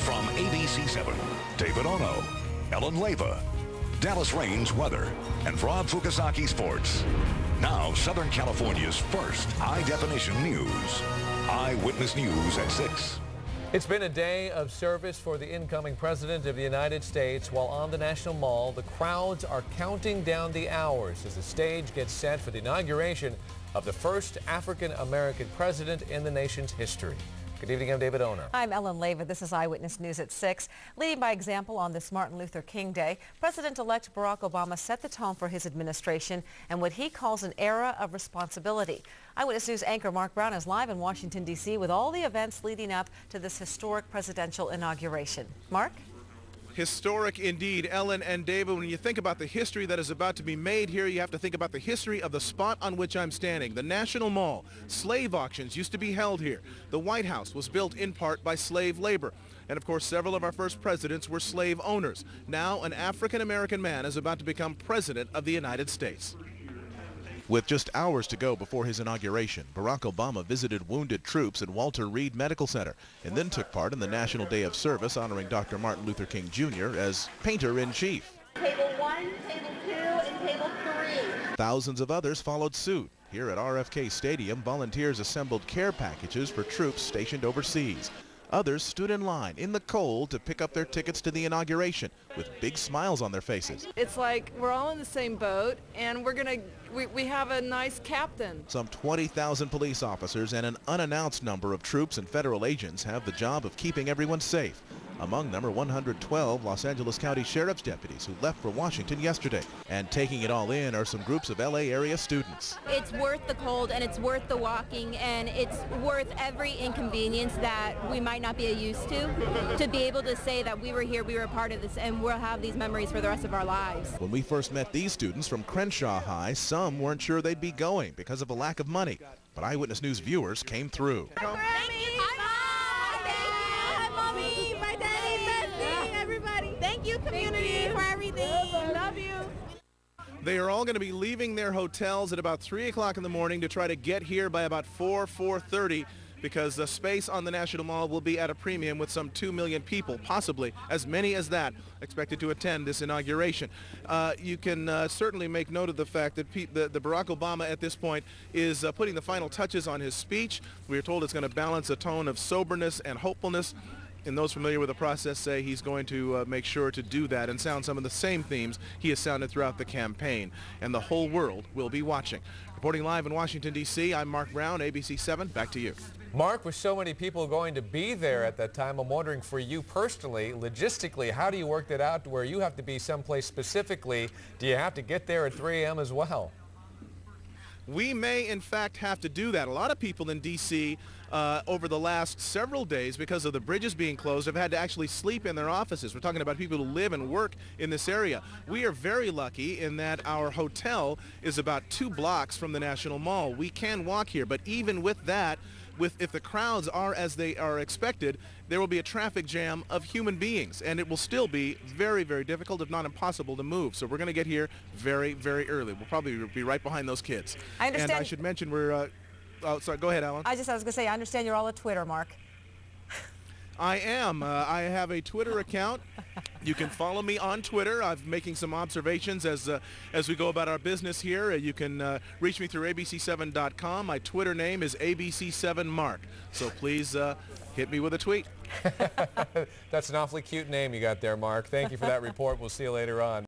From ABC7, David Ono, Ellen Leva, Dallas Rain's weather, and Rob Fukasaki sports. Now, Southern California's first high-definition news. Eyewitness News at 6. It's been a day of service for the incoming President of the United States. While on the National Mall, the crowds are counting down the hours as the stage gets set for the inauguration of the first African-American president in the nation's history. Good evening, I'm David Ono. I'm Ellen Leva. This is Eyewitness News at 6. Leading by example on this Martin Luther King Day, President-elect Barack Obama set the tone for his administration and what he calls an era of responsibility. Eyewitness News anchor Mark Brown is live in Washington, D.C. with all the events leading up to this historic presidential inauguration. Mark? Historic indeed, Ellen and David. When you think about the history that is about to be made here, you have to think about the history of the spot on which I'm standing, the National Mall. Slave auctions used to be held here. The White House was built in part by slave labor. And of course, several of our first presidents were slave owners. Now, an African-American man is about to become president of the United States. With just hours to go before his inauguration, Barack Obama visited wounded troops at Walter Reed Medical Center and then took part in the National Day of Service honoring Dr. Martin Luther King Jr. as painter-in-chief. Table 1, Table 2, and Table 3. Thousands of others followed suit. Here at RFK Stadium, volunteers assembled care packages for troops stationed overseas. Others stood in line in the cold to pick up their tickets to the inauguration with big smiles on their faces. It's like we're all in the same boat and we have a nice captain. Some 20,000 police officers and an unannounced number of troops and federal agents have the job of keeping everyone safe. Among them are 112 Los Angeles County Sheriff's deputies who left for Washington yesterday. And taking it all in are some groups of LA area students. It's worth the cold and it's worth the walking and it's worth every inconvenience that we might not be used to be able to say that we were here, we were a part of this, and we'll have these memories for the rest of our lives. When we first met these students from Crenshaw High, some weren't sure they'd be going because of a lack of money. But Eyewitness News viewers came through. Thank you, community, for everything. Love you. They are all going to be leaving their hotels at about 3 o'clock in the morning to try to get here by about 4:30 because the space on the National Mall will be at a premium with some 2 million people, possibly as many as that, expected to attend this inauguration. You can certainly make note of the fact that Barack Obama at this point is putting the final touches on his speech. We are told it's going to balance a tone of soberness and hopefulness. And those familiar with the process say he's going to make sure to do that and sound some of the same themes he has sounded throughout the campaign. And the whole world will be watching. Reporting live in Washington, D.C., I'm Mark Brown, ABC7. Back to you. Mark, with so many people going to be there at that time, I'm wondering for you personally, logistically, how do you work that out to where you have to be someplace specifically? Do you have to get there at 3 a.m. as well? We may, in fact, have to do that. A lot of people in D.C. Over the last several days, because of the bridges being closed, have had to actually sleep in their offices. We're talking about people who live and work in this area. We are very lucky in that our hotel is about 2 blocks from the National Mall. We can walk here, but even with that, if the crowds are as they are expected, there will be a traffic jam of human beings, and it will still be very, very difficult, if not impossible, to move. So we're going to get here very, very early. We'll probably be right behind those kids. I understand. And I should mention we're, oh, sorry, go ahead, Alan. I was going to say, I understand you're all at Twitter, Mark. I am. I have a Twitter account. You can follow me on Twitter. I'm making some observations as we go about our business here. You can reach me through abc7.com. My Twitter name is abc7mark. So please hit me with a tweet. That's an awfully cute name you got there, Mark. Thank you for that report. We'll see you later on.